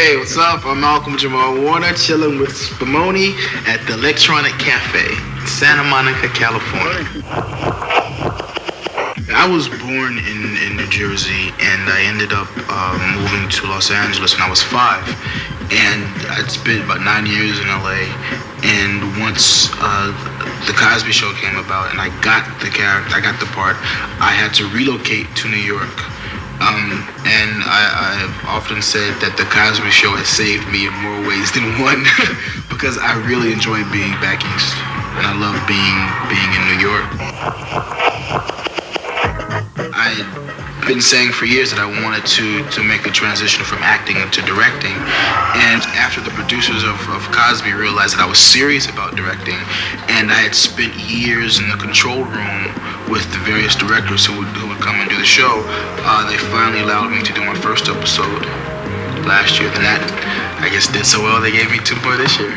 Hey, what's up? I'm Malcolm-Jamal Warner, chilling with Spumoni at the Electronic Cafe, Santa Monica, California. I was born in New Jersey, and I ended up moving to Los Angeles when I was 5. And I'd spent about 9 years in LA. And once the Cosby Show came about, and I got the character, I got the part, I had to relocate to New York. And I've often said that the Cosby Show has saved me in more ways than one because I really enjoy being back east, and I love being in New York. I've been saying for years that I wanted to make a transition from acting into directing, and after the producers of Cosby realized that I was serious about directing, and I had spent years in the control room with the various directors who would come and do the show, they finally allowed me to do my first episode last year. And that, I guess, did so well they gave me 2 more this year.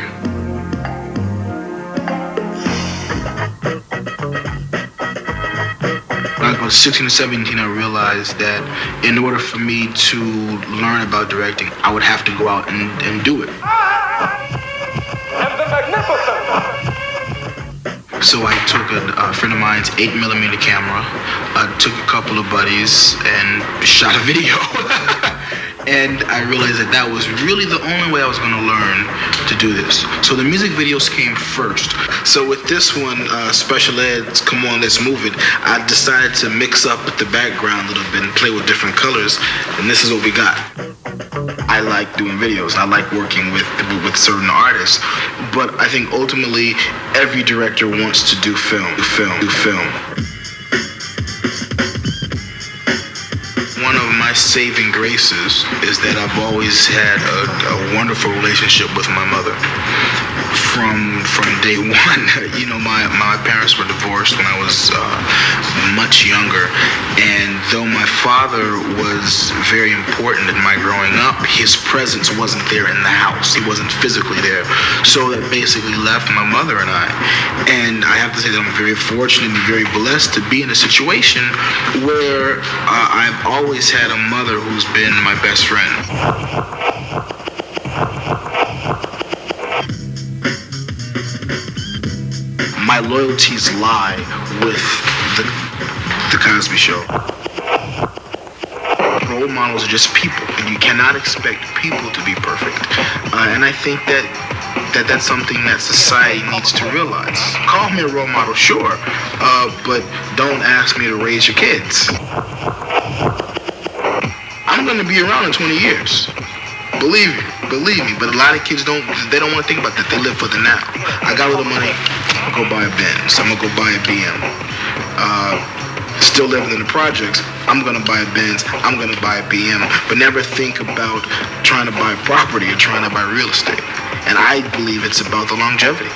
When I was 16 or 17, I realized that in order for me to learn about directing, I would have to go out and do it. So I took a friend of mine's 8mm camera, took a couple of buddies, and shot a video. And I realized that was really the only way I was going to learn to do this. So the music videos came first. So with this one, Special Ed's Come On Let's Move It, I decided to mix up with the background a little bit and play with different colors, and this is what we got. I like doing videos. I like working with certain artists, but I think ultimately every director wants to do film. One of my saving graces is that I've always had a wonderful relationship with my mother. From day one. You know, my parents were divorced when I was much younger, and though my father was very important in my growing up, his presence wasn't there in the house. He wasn't physically there. So that basically left my mother and I. And I have to say that I'm very fortunate and very blessed to be in a situation where I've always had a mother who's been my best friend. My loyalties lie with the Cosby Show. Role models are just people, and you cannot expect people to be perfect. And I think that's something that society needs to realize. Call me a role model, sure, but don't ask me to raise your kids. I'm going to be around in 20 years. Believe me, but a lot of kids don't want to think about that. They live for the now. I got a little money, I'll go buy a Benz, I'm going to go buy a BM. Still living in the projects, I'm going to buy a Benz, I'm going to buy a BM, but never think about trying to buy property or trying to buy real estate. And I believe it's about the longevity.